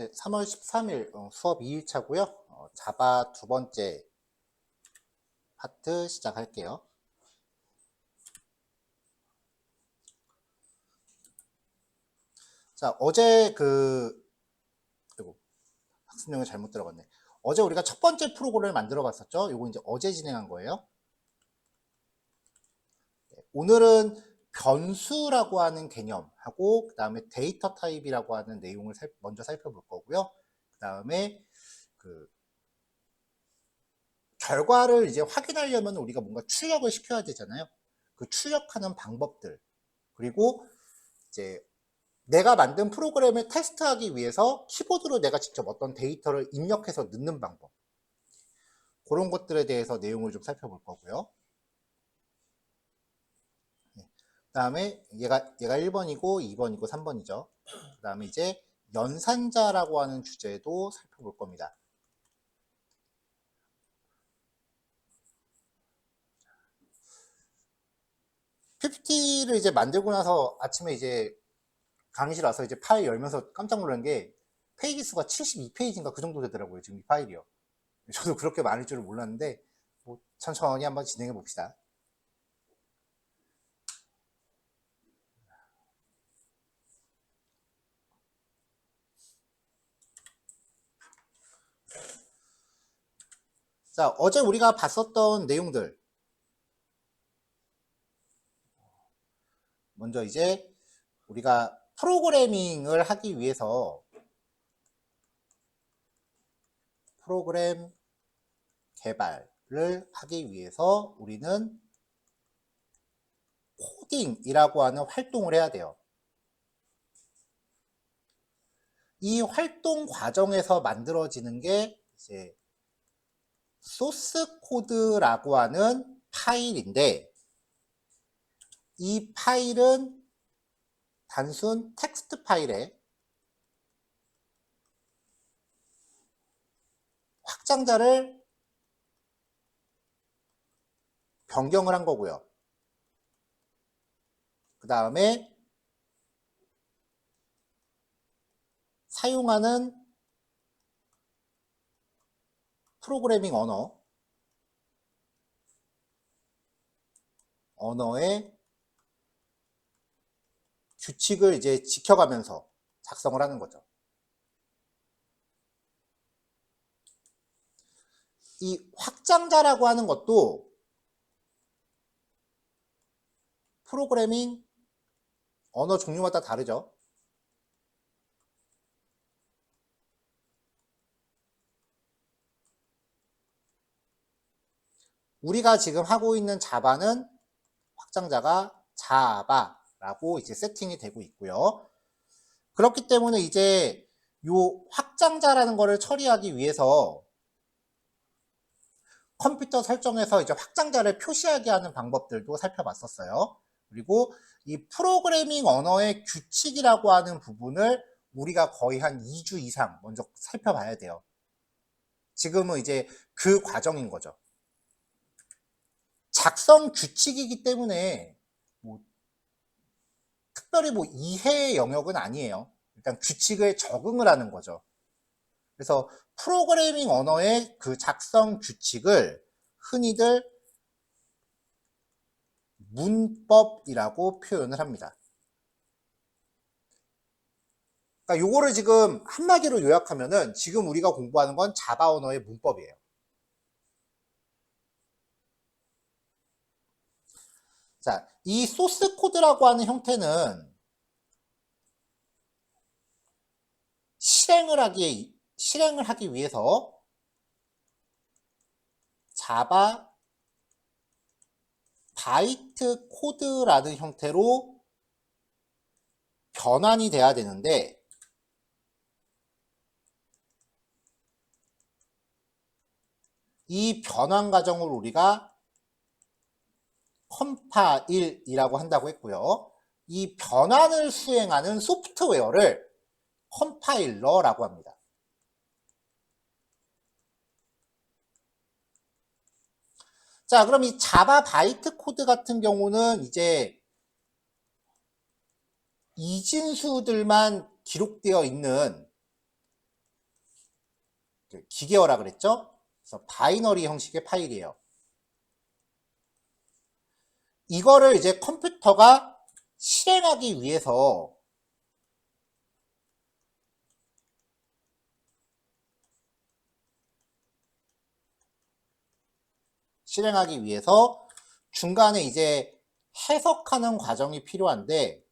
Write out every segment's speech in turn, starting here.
네, 3월 13일 수업 2일차고요. 자바 두 번째 파트 시작할게요. 자, 어제 아이고, 학습 내용을 잘못 들어갔네. 어제 우리가 첫 번째 프로그램을 만들어 봤었죠. 이거 이제 어제 진행한 거예요. 네, 오늘은 변수라고 하는 개념하고 그 다음에 데이터 타입이라고 하는 내용을 먼저 살펴볼 거고요. 그 다음에 결과를 이제 확인하려면 우리가 뭔가 출력을 시켜야 되잖아요. 그 출력하는 방법들, 그리고 이제 내가 만든 프로그램을 테스트하기 위해서 키보드로 내가 직접 어떤 데이터를 입력해서 넣는 방법, 그런 것들에 대해서 내용을 좀 살펴볼 거고요. 그 다음에 얘가 1번이고 2번이고 3번이죠. 그 다음에 이제 연산자라고 하는 주제도 살펴볼 겁니다. PPT를 이제 만들고 나서 아침에 이제 강의실 와서 이제 파일 열면서 깜짝 놀란 게 페이지 수가 72페이지인가 그 정도 되더라고요. 지금 이 파일이요. 저도 그렇게 많을 줄은 몰랐는데 뭐 천천히 한번 진행해 봅시다. 자, 어제 우리가 봤었던 내용들, 먼저 이제 우리가 프로그래밍을 하기 위해서 프로그램 개발을 하기 위해서 우리는 코딩이라고 하는 활동을 해야 돼요. 이 활동 과정에서 만들어지는 게 이제 소스 코드라고 하는 파일인데, 이 파일은 단순 텍스트 파일에 확장자를 변경을 한 거고요. 그 다음에 사용하는 프로그래밍 언어의 규칙을 이제 지켜가면서 작성을 하는 거죠. 이 확장자라고 하는 것도 프로그래밍 언어 종류마다 다르죠. 우리가 지금 하고 있는 자바는 확장자가 자바라고 이제 세팅이 되고 있고요. 그렇기 때문에 이제 요 확장자라는 거를 처리하기 위해서 컴퓨터 설정에서 이제 확장자를 표시하게 하는 방법들도 살펴봤었어요. 그리고 이 프로그래밍 언어의 규칙이라고 하는 부분을 우리가 거의 한 2주 이상 먼저 살펴봐야 돼요. 지금은 이제 그 과정인 거죠. 작성 규칙이기 때문에 뭐 특별히 뭐 이해의 영역은 아니에요. 일단 규칙을 적응을 하는 거죠. 그래서 프로그래밍 언어의 그 작성 규칙을 흔히들 문법이라고 표현을 합니다. 그러니까 요거를 지금 한마디로 요약하면은 지금 우리가 공부하는 건 자바 언어의 문법이에요. 자, 이 소스 코드라고 하는 형태는 실행을 하기 위해서 자바 바이트 코드라는 형태로 변환이 돼야 되는데, 이 변환 과정을 우리가 컴파일이라고 한다고 했고요. 이 변환을 수행하는 소프트웨어를 컴파일러라고 합니다. 자, 그럼 이 자바 바이트 코드 같은 경우는 이제 이진수들만 기록되어 있는 기계어라 그랬죠? 그래서 바이너리 형식의 파일이에요. 이거를 이제 컴퓨터가 실행하기 위해서 중간에 이제 해석하는 과정이 필요한데,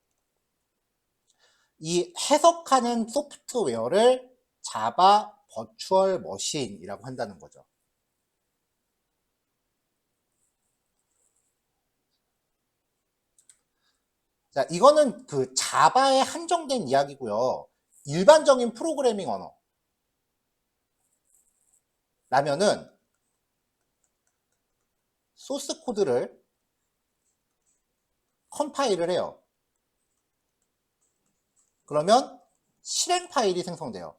이 해석하는 소프트웨어를 자바 버추얼 머신이라고 한다는 거죠. 자, 이거는 그 자바에 한정된 이야기고요. 일반적인 프로그래밍 언어라면은 소스 코드를 컴파일을 해요. 그러면 실행 파일이 생성돼요.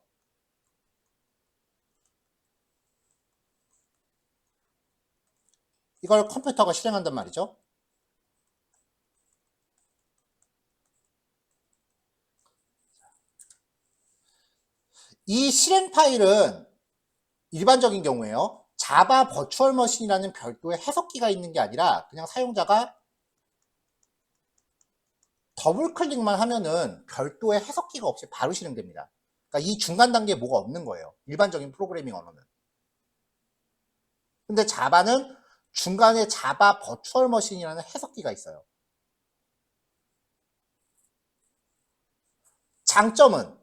이걸 컴퓨터가 실행한단 말이죠. 이 실행 파일은 일반적인 경우에요. 자바 버추얼 머신이라는 별도의 해석기가 있는 게 아니라 그냥 사용자가 더블 클릭만 하면은 별도의 해석기가 없이 바로 실행됩니다. 그러니까 이 중간 단계에 뭐가 없는 거예요. 일반적인 프로그래밍 언어는. 근데 자바는 중간에 자바 버추얼 머신이라는 해석기가 있어요. 장점은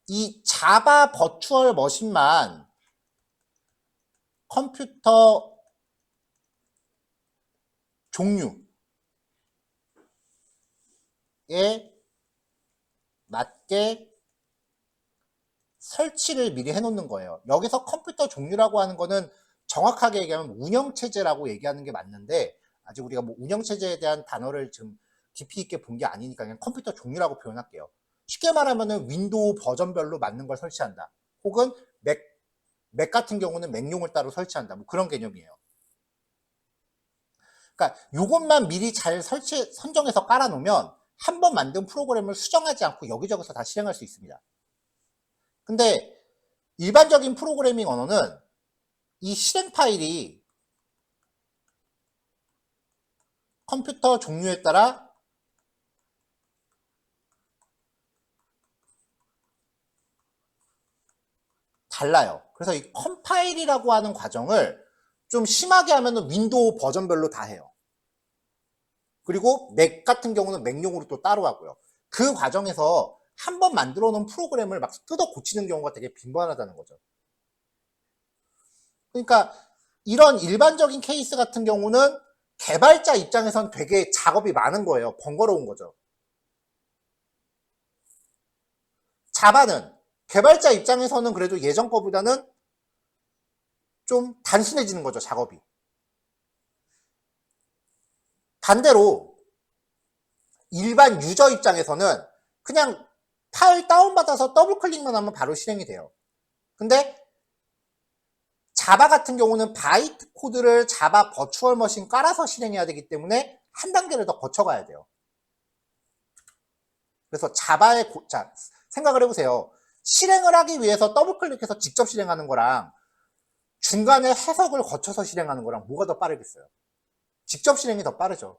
이 자바 버추얼 머신만 컴퓨터 종류에 맞게 설치를 미리 해놓는 거예요. 여기서 컴퓨터 종류라고 하는 거는 정확하게 얘기하면 운영체제라고 얘기하는 게 맞는데, 아직 우리가 뭐 운영체제에 대한 단어를 좀 깊이 있게 본 게 아니니까 그냥 컴퓨터 종류라고 표현할게요. 쉽게 말하면은 윈도우 버전별로 맞는 걸 설치한다. 혹은 맥 같은 경우는 맥용을 따로 설치한다. 뭐 그런 개념이에요. 그러니까 요것만 미리 잘 선정해서 깔아놓으면 한 번 만든 프로그램을 수정하지 않고 여기저기서 다 실행할 수 있습니다. 근데 일반적인 프로그래밍 언어는 이 실행 파일이 컴퓨터 종류에 따라 달라요. 그래서 이 컴파일이라고 하는 과정을 좀 심하게 하면 윈도우 버전별로 다 해요. 그리고 맥 같은 경우는 맥용으로 또 따로 하고요. 그 과정에서 한 번 만들어 놓은 프로그램을 막 뜯어 고치는 경우가 되게 빈번하다는 거죠. 그러니까 이런 일반적인 케이스 같은 경우는 개발자 입장에선 되게 작업이 많은 거예요. 번거로운 거죠. 자바는 개발자 입장에서는 그래도 예전 거보다는 좀 단순해지는 거죠, 작업이. 반대로 일반 유저 입장에서는 그냥 파일 다운받아서 더블 클릭만 하면 바로 실행이 돼요. 근데 자바 같은 경우는 바이트 코드를 자바 버추얼 머신 깔아서 실행해야 되기 때문에 한 단계를 더 거쳐가야 돼요. 그래서 자바의 자, 생각을 해보세요. 실행을 하기 위해서 더블 클릭해서 직접 실행하는 거랑 중간에 해석을 거쳐서 실행하는 거랑 뭐가 더 빠르겠어요? 직접 실행이 더 빠르죠.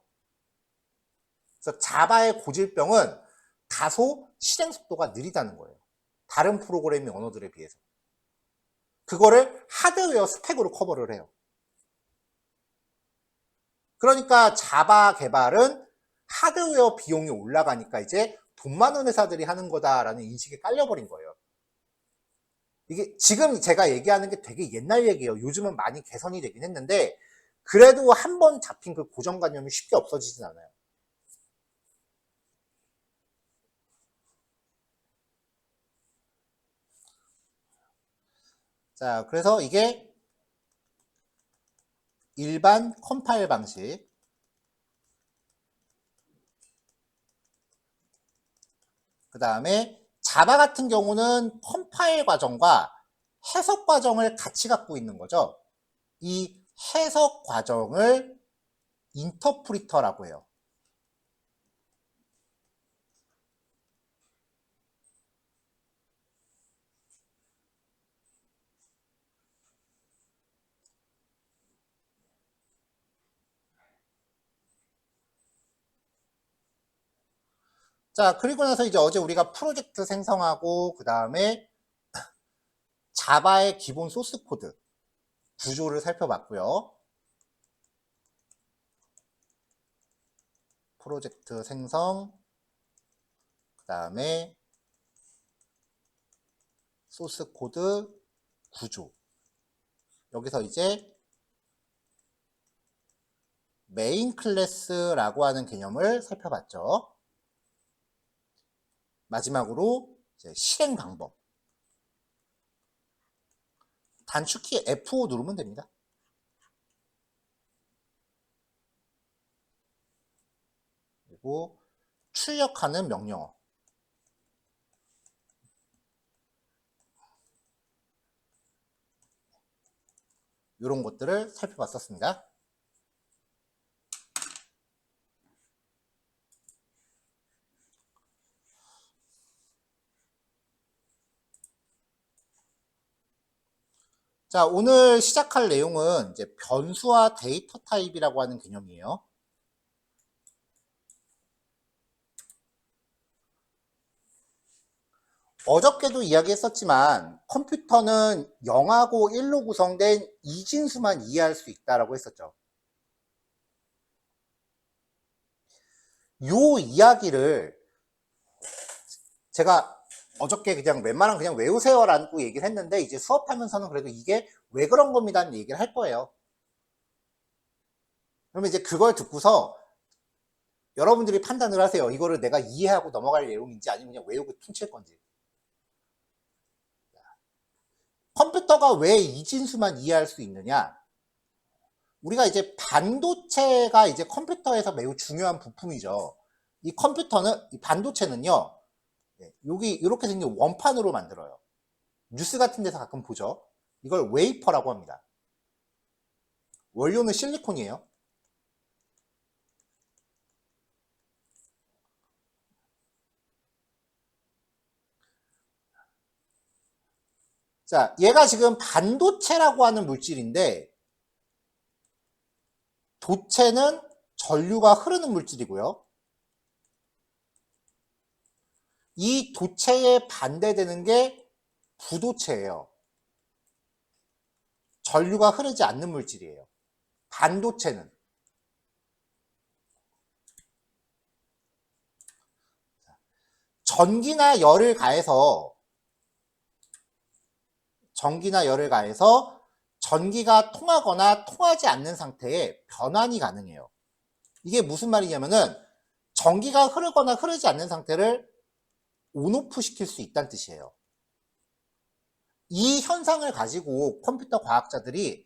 그래서 자바의 고질병은 다소 실행 속도가 느리다는 거예요. 다른 프로그래밍 언어들에 비해서. 그거를 하드웨어 스펙으로 커버를 해요. 그러니까 자바 개발은 하드웨어 비용이 올라가니까 이제 돈 많은 회사들이 하는 거다라는 인식이 깔려버린 거예요. 이게 지금 제가 얘기하는 게 되게 옛날 얘기예요. 요즘은 많이 개선이 되긴 했는데 그래도 한 번 잡힌 그 고정관념이 쉽게 없어지진 않아요. 자, 그래서 이게 일반 컴파일 방식. 그 다음에 자바 같은 경우는 컴파일 과정과 해석 과정을 같이 갖고 있는 거죠. 이 해석 과정을 인터프리터라고 해요. 자, 그리고 나서 이제 어제 우리가 프로젝트 생성하고 그 다음에 자바의 기본 소스 코드 구조를 살펴봤고요. 프로젝트 생성, 그 다음에 소스 코드 구조. 여기서 이제 메인 클래스라고 하는 개념을 살펴봤죠. 마지막으로 이제 실행 방법. 단축키 F5 누르면 됩니다. 그리고 출력하는 명령어. 이런 것들을 살펴봤었습니다. 자, 오늘 시작할 내용은 이제 변수와 데이터 타입이라고 하는 개념이에요. 어저께도 이야기했었지만 컴퓨터는 0하고 1로 구성된 이진수만 이해할 수 있다라고 했었죠. 요 이야기를 제가 어저께 그냥 웬만하면 그냥 외우세요라고 얘기를 했는데 이제 수업하면서는 그래도 이게 왜 그런 겁니다는 얘기를 할 거예요. 그러면 이제 그걸 듣고서 여러분들이 판단을 하세요. 이거를 내가 이해하고 넘어갈 내용인지 아니면 그냥 외우고 퉁칠 건지. 컴퓨터가 왜 이진수만 이해할 수 있느냐? 우리가 이제 반도체가 이제 컴퓨터에서 매우 중요한 부품이죠. 이 컴퓨터는, 이 반도체는요, 여기 이렇게 생긴 원판으로 만들어요. 뉴스 같은 데서 가끔 보죠. 이걸 웨이퍼라고 합니다. 원료는 실리콘이에요. 자, 얘가 지금 반도체라고 하는 물질인데 도체는 전류가 흐르는 물질이고요. 이 도체에 반대되는 게 부도체예요. 전류가 흐르지 않는 물질이에요. 반도체는. 전기나 열을 가해서 전기가 통하거나 통하지 않는 상태에 변환이 가능해요. 이게 무슨 말이냐면은 전기가 흐르거나 흐르지 않는 상태를 온오프 시킬 수 있다는 뜻이에요. 이 현상을 가지고 컴퓨터 과학자들이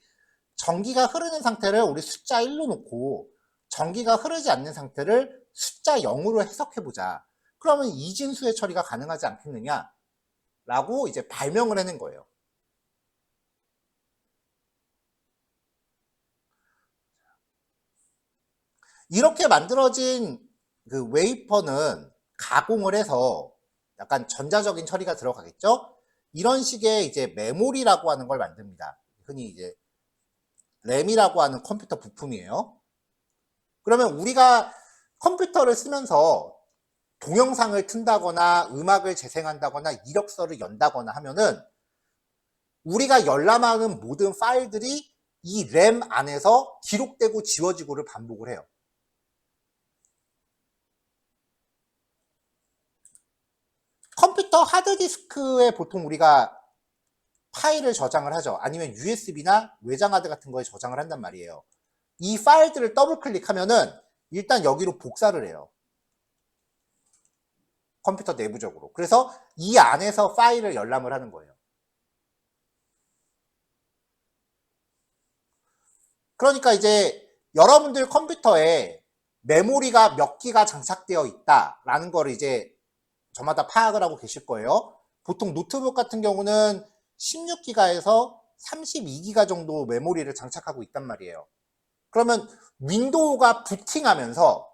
전기가 흐르는 상태를 우리 숫자 1로 놓고 전기가 흐르지 않는 상태를 숫자 0으로 해석해보자. 그러면 이진수의 처리가 가능하지 않겠느냐? 라고 이제 발명을 해낸 거예요. 이렇게 만들어진 그 웨이퍼는 가공을 해서 약간 전자적인 처리가 들어가겠죠? 이런 식의 이제 메모리라고 하는 걸 만듭니다. 흔히 이제 램이라고 하는 컴퓨터 부품이에요. 그러면 우리가 컴퓨터를 쓰면서 동영상을 튼다거나 음악을 재생한다거나 이력서를 연다거나 하면은 우리가 열람하는 모든 파일들이 이 램 안에서 기록되고 지워지고를 반복을 해요. 컴퓨터 하드디스크에 보통 우리가 파일을 저장을 하죠. 아니면 USB나 외장하드 같은 거에 저장을 한단 말이에요. 이 파일들을 더블 클릭하면은 일단 여기로 복사를 해요. 컴퓨터 내부적으로. 그래서 이 안에서 파일을 열람을 하는 거예요. 그러니까 이제 여러분들 컴퓨터에 메모리가 몇 기가 장착되어 있다라는 거를 이제 저마다 파악을 하고 계실 거예요. 보통 노트북 같은 경우는 16기가에서 32기가 정도 메모리를 장착하고 있단 말이에요. 그러면 윈도우가 부팅하면서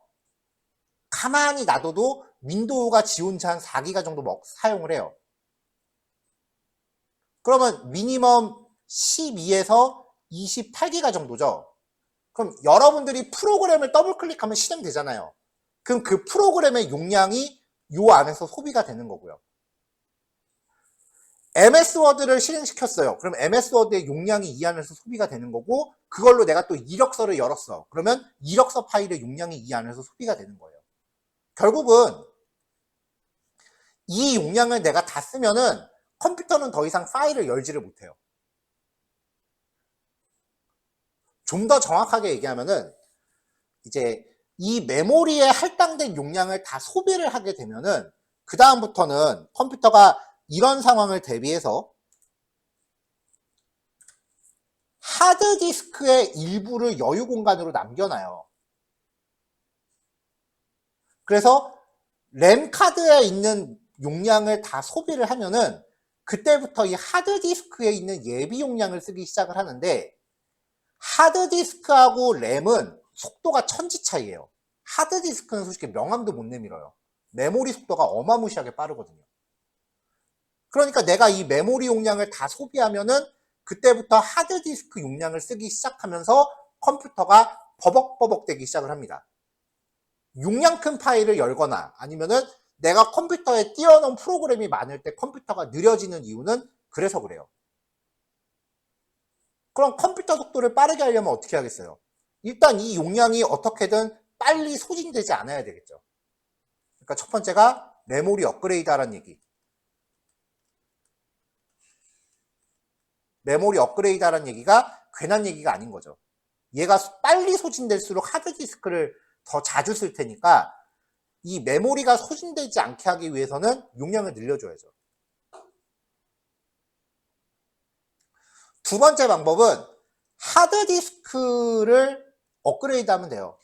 가만히 놔둬도 윈도우가 지 혼자 한 4기가 정도 사용을 해요. 그러면 미니멈 12에서 28기가 정도죠. 그럼 여러분들이 프로그램을 더블 클릭하면 실행되잖아요. 그럼 그 프로그램의 용량이 요 안에서 소비가 되는 거고요. MS 워드를 실행시켰어요. 그럼 MS 워드의 용량이 이 안에서 소비가 되는 거고, 그걸로 내가 또 이력서를 열었어. 그러면 이력서 파일의 용량이 이 안에서 소비가 되는 거예요. 결국은 이 용량을 내가 다 쓰면은 컴퓨터는 더 이상 파일을 열지를 못해요. 좀 더 정확하게 얘기하면은 이제 이 메모리에 할당된 용량을 다 소비를 하게 되면은 그 다음부터는 컴퓨터가 이런 상황을 대비해서 하드디스크의 일부를 여유 공간으로 남겨놔요. 그래서 램 카드에 있는 용량을 다 소비를 하면은 그때부터 이 하드디스크에 있는 예비 용량을 쓰기 시작을 하는데, 하드디스크하고 램은 속도가 천지 차이예요. 하드디스크는 솔직히 명암도 못 내밀어요. 메모리 속도가 어마무시하게 빠르거든요. 그러니까 내가 이 메모리 용량을 다 소비하면은 그때부터 하드디스크 용량을 쓰기 시작하면서 컴퓨터가 버벅버벅 되기 시작을 합니다. 용량 큰 파일을 열거나 아니면은 내가 컴퓨터에 띄워놓은 프로그램이 많을 때 컴퓨터가 느려지는 이유는 그래서 그래요. 그럼 컴퓨터 속도를 빠르게 하려면 어떻게 하겠어요? 일단 이 용량이 어떻게든 빨리 소진되지 않아야 되겠죠. 그러니까 첫 번째가 메모리 업그레이드 하라는 얘기. 메모리 업그레이드 하라는 얘기가 괜한 얘기가 아닌 거죠. 얘가 빨리 소진될수록 하드디스크를 더 자주 쓸 테니까 이 메모리가 소진되지 않게 하기 위해서는 용량을 늘려줘야죠. 두 번째 방법은 하드디스크를 업그레이드 하면 돼요.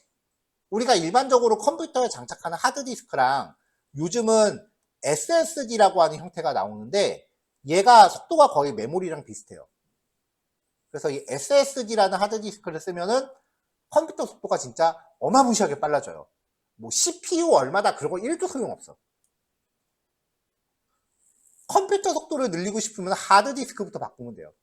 우리가 일반적으로 컴퓨터에 장착하는 하드디스크랑 요즘은 SSD라고 하는 형태가 나오는데 얘가 속도가 거의 메모리랑 비슷해요. 그래서 이 SSD라는 하드디스크를 쓰면은 컴퓨터 속도가 진짜 어마무시하게 빨라져요. 뭐 CPU 얼마다 그런 거 1도 소용없어. 컴퓨터 속도를 늘리고 싶으면 하드디스크부터 바꾸면 돼요.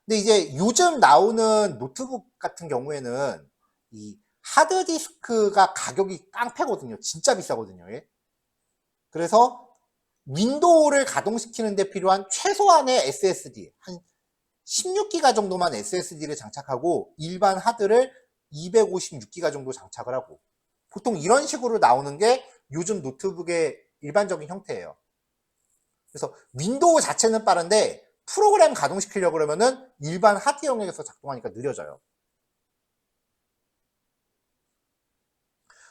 근데 이제 요즘 나오는 노트북 같은 경우에는 이 하드디스크가 가격이 깡패거든요. 진짜 비싸거든요. 얘. 그래서 윈도우를 가동시키는 데 필요한 최소한의 SSD, 한 16기가 정도만 SSD를 장착하고 일반 하드를 256기가 정도 장착을 하고, 보통 이런 식으로 나오는 게 요즘 노트북의 일반적인 형태예요. 그래서 윈도우 자체는 빠른데 프로그램 가동시키려고 그러면은 일반 하드 영역에서 작동하니까 느려져요.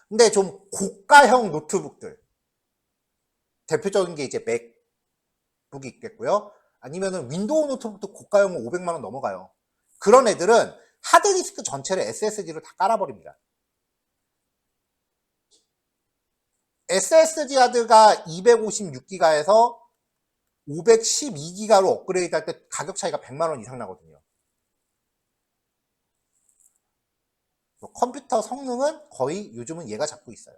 근데 좀 고가형 노트북들, 대표적인 게 이제 맥북이 있겠고요. 아니면은 윈도우 노트북도 고가형은 500만원 넘어가요. 그런 애들은 하드디스크 전체를 SSD로 다 깔아버립니다. SSD 하드가 256기가에서 512기가로 업그레이드 할 때 가격 차이가 100만원 이상 나거든요. 컴퓨터 성능은 거의 요즘은 얘가 잡고 있어요.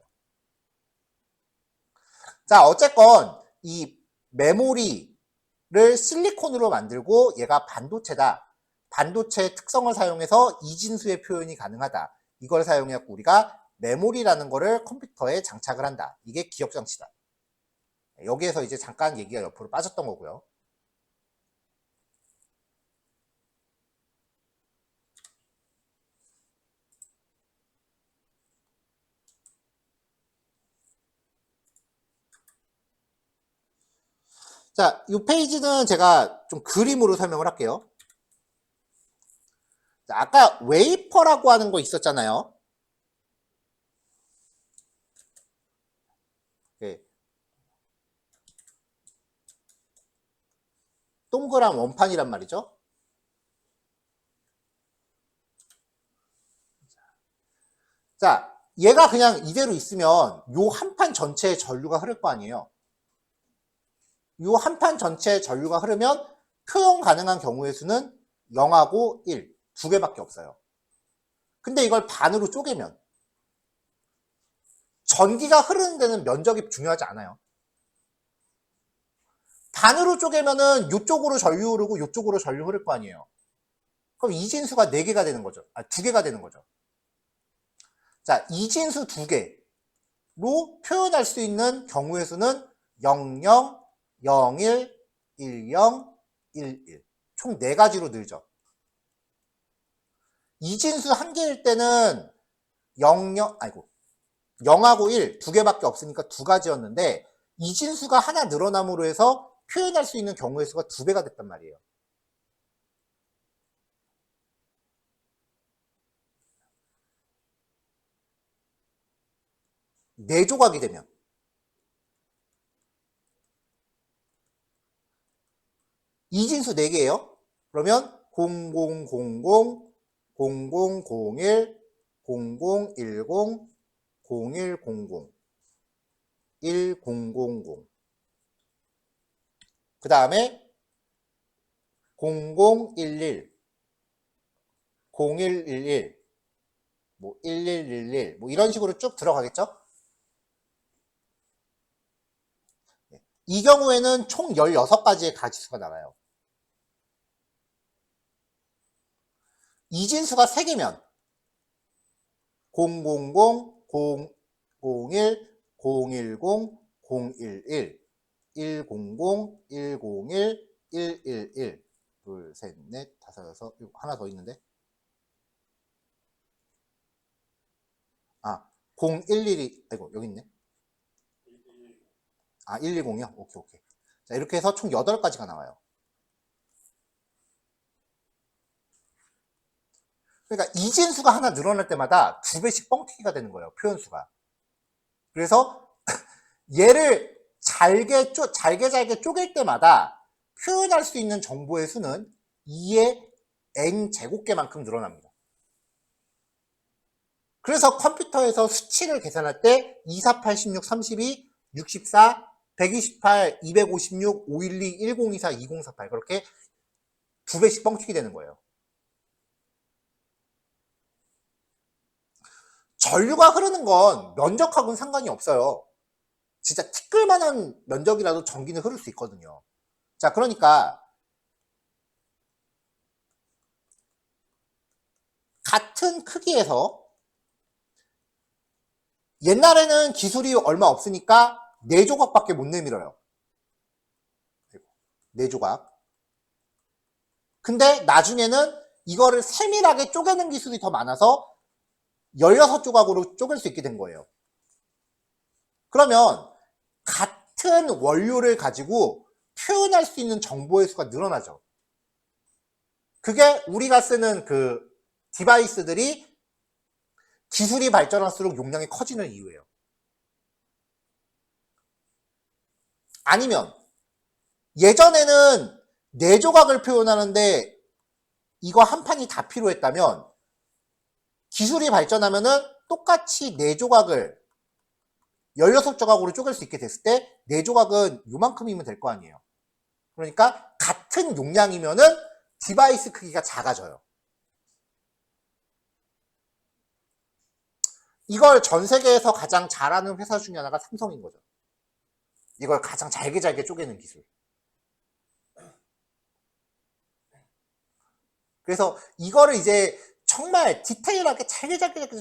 자, 어쨌건 이 메모리를 실리콘으로 만들고 얘가 반도체다. 반도체의 특성을 사용해서 이진수의 표현이 가능하다. 이걸 사용해서 우리가 메모리라는 거를 컴퓨터에 장착을 한다. 이게 기억 장치다. 여기에서 이제 잠깐 얘기가 옆으로 빠졌던 거고요. 자, 이 페이지는 제가 좀 그림으로 설명을 할게요. 자, 아까 웨이퍼라고 하는 거 있었잖아요. 네. 동그란 원판이란 말이죠. 자, 얘가 그냥 이대로 있으면 요 한 판 전체에 전류가 흐를 거 아니에요. 요 한 판 전체에 전류가 흐르면 표현 가능한 경우의 수는 0하고 1, 두 개밖에 없어요. 근데 이걸 반으로 쪼개면 전기가 흐르는 데는 면적이 중요하지 않아요. 반으로 쪼개면은 요쪽으로 전류 흐르고 요쪽으로 전류 흐를 거 아니에요. 그럼 이진수가 4개가 되는 거죠. 아, 2개가 되는 거죠. 자, 이진수 두 개로 표현할 수 있는 경우의 수는 00, 01, 10, 11. 총 4가지로 늘죠. 이진수 한 개일 때는 0하고 1 두 개밖에 없으니까 2가지였는데 이진수가 하나 늘어남으로 해서 표현할 수 있는 경우의 수가 2배가 됐단 말이에요. 네 조각이 되면 이진수 4개예요. 그러면 0000, 0001, 0010, 0100, 1000. 그 다음에 0011, 0111, 뭐 1111, 뭐 이런 식으로 쭉 들어가겠죠? 이 경우에는 총 16가지의 가지수가 나와요. 이진수가 3개면 000, 001, 010, 011, 100, 101, 111, 둘, 셋, 넷, 다섯, 여섯, 일곱, 하나 더 있는데? 011이, 아이고, 여기 있네. 110이요? 오케이. 자, 이렇게 해서 총 8가지가 나와요. 그러니까 이진수가 하나 늘어날 때마다 2배씩 뻥튀기가 되는 거예요, 표현수가. 그래서 얘를 잘게 쪼갤 때마다 표현할 수 있는 정보의 수는 2의 n제곱개만큼 늘어납니다. 그래서 컴퓨터에서 수치를 계산할 때 24, 86, 32, 64, 128, 256, 512, 1024, 2048 그렇게 2배씩 뻥튀기 되는 거예요. 전류가 흐르는 건 면적하고는 상관이 없어요. 진짜 티끌만한 면적이라도 전기는 흐를 수 있거든요. 자, 그러니까 같은 크기에서 옛날에는 기술이 얼마 없으니까 4조각밖에 못 내밀어요. 4조각. 근데 나중에는 이거를 세밀하게 쪼개는 기술이 더 많아서 16조각으로 쪼갤 수 있게 된 거예요. 그러면 같은 원료를 가지고 표현할 수 있는 정보의 수가 늘어나죠. 그게 우리가 쓰는 그 디바이스들이 기술이 발전할수록 용량이 커지는 이유예요. 아니면 예전에는 4조각을 표현하는데 이거 한 판이 다 필요했다면 기술이 발전하면은 똑같이 4조각을 16조각으로 쪼갤 수 있게 됐을 때 4조각은 요만큼이면 될 거 아니에요. 그러니까 같은 용량이면은 디바이스 크기가 작아져요. 이걸 전 세계에서 가장 잘하는 회사 중에 하나가 삼성인 거죠. 이걸 가장 잘게 쪼개는 기술. 그래서 이거를 이제 정말 디테일하게 잘게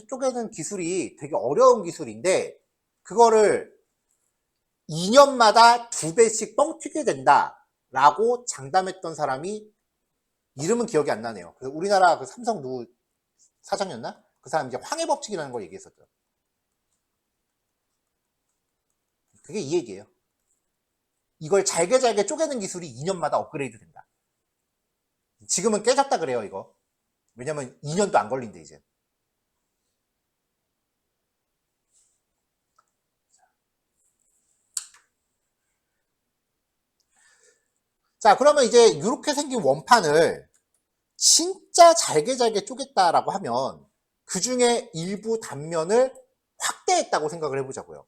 쪼개는 기술이 되게 어려운 기술인데 그거를 2년마다 2배씩 뻥튀게 된다 라고 장담했던 사람이 이름은 기억이 안 나네요. 그래서 우리나라 그 삼성 누구 사장이었나? 그 사람이 이제 황해법칙이라는 걸 얘기했었죠. 그게 이 얘기예요. 이걸 잘게 쪼개는 기술이 2년마다 업그레이드 된다. 지금은 깨졌다 그래요, 이거. 왜냐면 2년도 안 걸린대, 이제. 자, 그러면 이제 이렇게 생긴 원판을 진짜 잘게 쪼갰다라고 하면 그 중에 일부 단면을 확대했다고 생각을 해보자고요.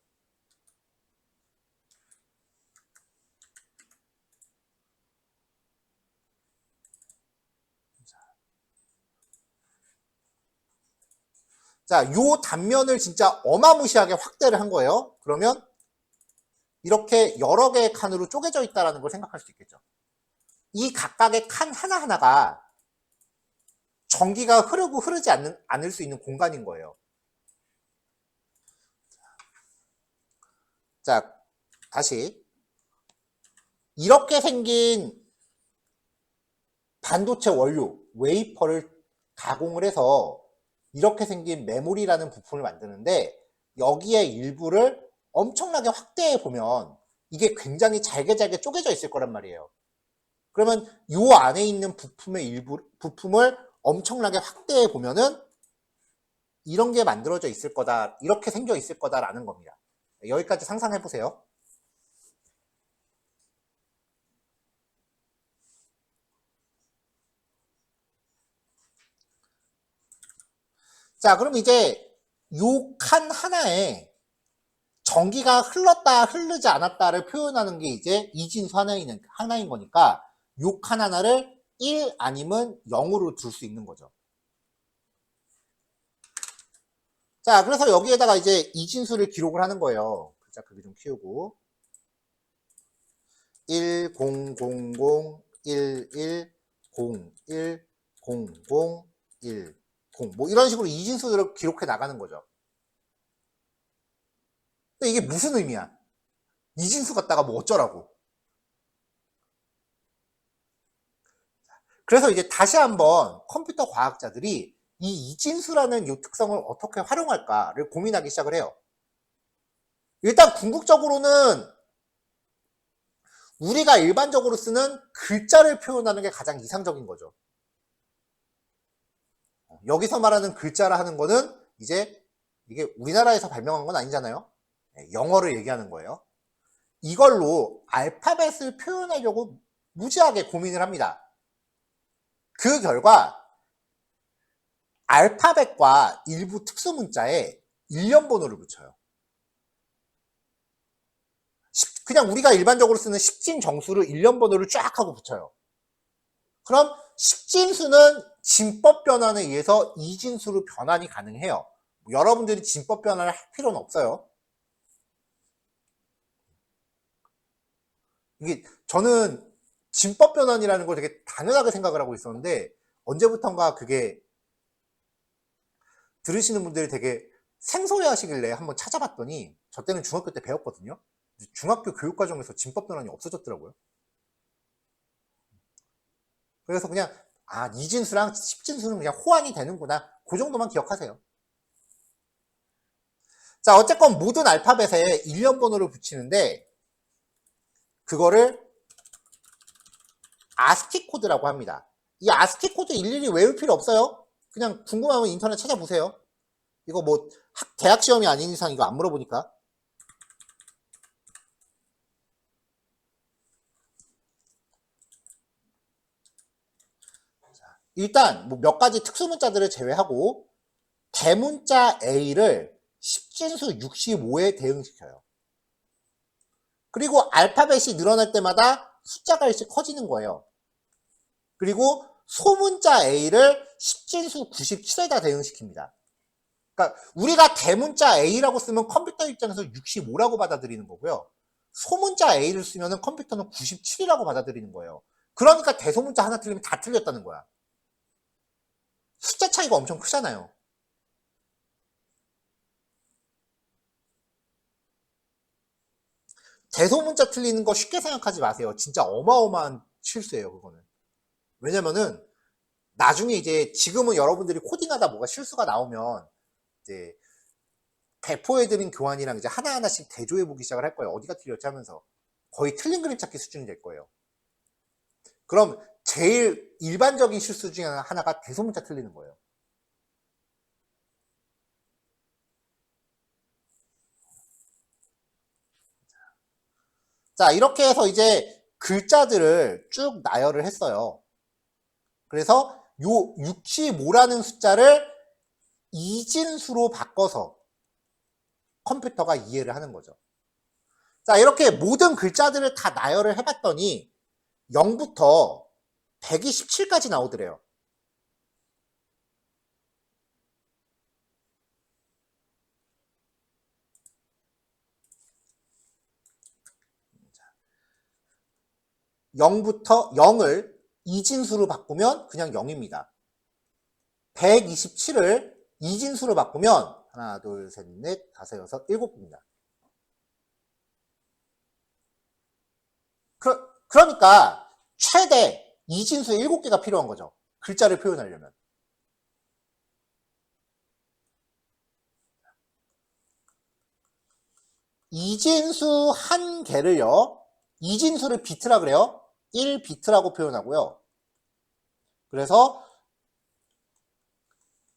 자, 요 단면을 진짜 어마무시하게 확대를 한 거예요. 그러면 이렇게 여러 개의 칸으로 쪼개져 있다는 걸 생각할 수 있겠죠. 이 각각의 칸 하나하나가 전기가 흐르고 흐르지 않을 수 있는 공간인 거예요. 자, 다시. 이렇게 생긴 반도체 원료, 웨이퍼를 가공을 해서 이렇게 생긴 메모리라는 부품을 만드는데 여기에 일부를 엄청나게 확대해 보면 이게 굉장히 잘게 쪼개져 있을 거란 말이에요. 그러면 이 안에 있는 부품을 엄청나게 확대해 보면은 이런 게 만들어져 있을 거다, 이렇게 생겨 있을 거다라는 겁니다. 여기까지 상상해 보세요. 자, 그럼 이제 요 칸 하나에 전기가 흘렀다, 흐르지 않았다를 표현하는 게 이제 이진수 하나인 거니까 요 칸 하나를 1 아니면 0으로 둘 수 있는 거죠. 자, 그래서 여기에다가 이제 이진수를 기록을 하는 거예요. 글자 크기 좀 키우고. 1000, 11, 01, 00, 10. 뭐 이런 식으로 이진수들을 기록해 나가는 거죠. 근데 이게 무슨 의미야? 이진수 갖다가 뭐 어쩌라고. 그래서 이제 다시 한번 컴퓨터 과학자들이 이 이진수라는 이 특성을 어떻게 활용할까를 고민하기 시작을 해요. 일단 궁극적으로는 우리가 일반적으로 쓰는 글자를 표현하는 게 가장 이상적인 거죠. 여기서 말하는 글자라 하는 거는 이제 이게 우리나라에서 발명한 건 아니잖아요. 영어를 얘기하는 거예요. 이걸로 알파벳을 표현하려고 무지하게 고민을 합니다. 그 결과 알파벳과 일부 특수문자에 일련번호를 붙여요. 그냥 우리가 일반적으로 쓰는 십진 정수를 일련번호를 쫙 하고 붙여요. 그럼 십진수는 진법 변환에 의해서 이진수로 변환이 가능해요. 여러분들이 진법 변환을 할 필요는 없어요. 이게 저는 진법 변환이라는 걸 되게 당연하게 생각을 하고 있었는데 언제부턴가 그게 들으시는 분들이 되게 생소해 하시길래 한번 찾아봤더니 저 때는 중학교 때 배웠거든요. 중학교 교육과정에서 진법 변환이 없어졌더라고요. 그래서 그냥 이진수랑 십진수는 그냥 호환이 되는구나, 그 정도만 기억하세요. 자, 어쨌건 모든 알파벳에 일련번호를 붙이는데 그거를 아스키 코드라고 합니다. 이 아스키 코드 일일이 외울 필요 없어요. 그냥 궁금하면 인터넷 찾아보세요. 이거 뭐 대학 시험이 아닌 이상 이거 안 물어보니까. 일단 뭐 몇 가지 특수문자들을 제외하고 대문자 A를 십진수 65에 대응시켜요. 그리고 알파벳이 늘어날 때마다 숫자가 1씩 커지는 거예요. 그리고 소문자 A를 십진수 97에다 대응시킵니다. 그러니까 우리가 대문자 A라고 쓰면 컴퓨터 입장에서 65라고 받아들이는 거고요. 소문자 A를 쓰면 컴퓨터는 97이라고 받아들이는 거예요. 그러니까 대소문자 하나 틀리면 다 틀렸다는 거야. 숫자 차이가 엄청 크잖아요. 대소문자 틀리는 거 쉽게 생각하지 마세요. 진짜 어마어마한 실수예요, 그거는. 왜냐면은 나중에 이제 지금은 여러분들이 코딩하다 뭐가 실수가 나오면 이제 배포해드린 교환이랑 이제 하나하나씩 대조해보기 시작을 할 거예요. 어디가 틀렸지 하면서. 거의 틀린 그림 찾기 수준이 될 거예요. 그럼 제일 일반적인 실수 중에 하나가 대소문자 틀리는 거예요. 자, 이렇게 해서 이제 글자들을 쭉 나열을 했어요. 그래서 요 65라는 숫자를 이진수로 바꿔서 컴퓨터가 이해를 하는 거죠. 자, 이렇게 모든 글자들을 다 나열을 해봤더니 0부터 127까지 나오더래요. (0부터) 0을 이진수로 바꾸면 그냥 0입니다. 127을 이진수로 바꾸면 하나, 둘, 셋, 넷, 다섯, 여섯, 일곱입니다. 그러니까 최대 이진수 7개가 필요한 거죠. 글자를 표현하려면. 이진수 한 개를요. 이진수를 비트라 그래요. 1비트라고 표현하고요. 그래서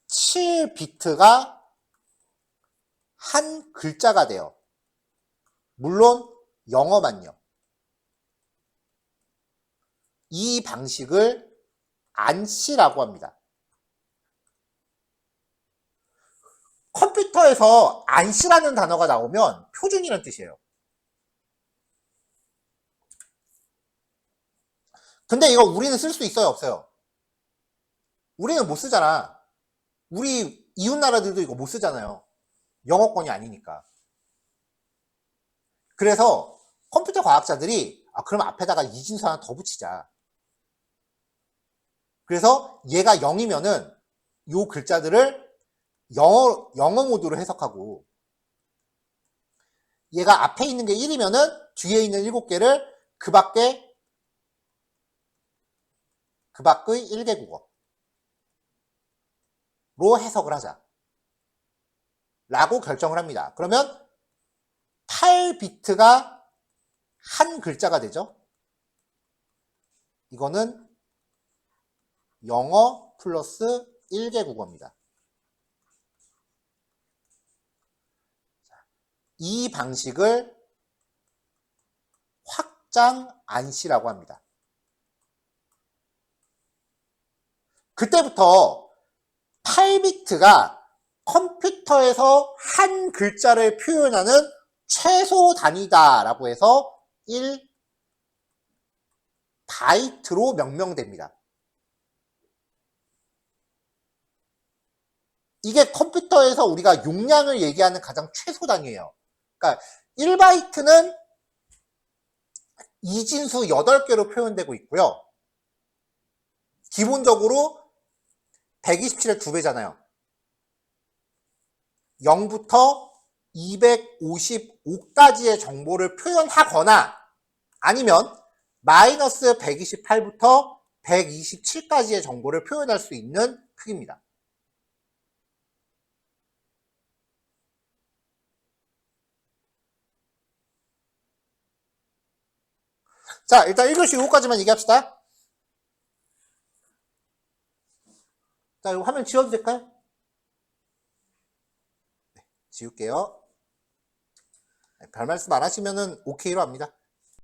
7비트가 한 글자가 돼요. 물론 영어만요. 이 방식을 안시라고 합니다. 컴퓨터에서 안시라는 단어가 나오면 표준이라는 뜻이에요. 근데 이거 우리는 쓸 수 있어요, 없어요? 우리는 못 쓰잖아. 우리 이웃 나라들도 이거 못 쓰잖아요. 영어권이 아니니까. 그래서 컴퓨터 과학자들이 그럼 앞에다가 이진수 하나 더 붙이자. 그래서 얘가 0이면은 요 글자들을 영어 모드로 해석하고, 얘가 앞에 있는 게 1이면은 뒤에 있는 7개를 그 밖의 1개 국어로 해석을 하자 라고 결정을 합니다. 그러면 8비트가 한 글자가 되죠. 이거는 영어 플러스 1개 국어입니다. 이 방식을 확장 안시라고 합니다. 그때부터 8비트가 컴퓨터에서 한 글자를 표현하는 최소 단위다라고 해서 1바이트로 명명됩니다. 이게 컴퓨터에서 우리가 용량을 얘기하는 가장 최소 단위예요. 그러니까 1바이트는 이진수 8개로 표현되고 있고요. 기본적으로 127의 2배잖아요. 0부터 255까지의 정보를 표현하거나 아니면 마이너스 128부터 127까지의 정보를 표현할 수 있는 크기입니다. 자, 일단 1교시 요거까지만 얘기합시다. 자, 이거 화면 지워도 될까요? 네, 지울게요. 별 말씀 안 하시면은 오케이로 합니다.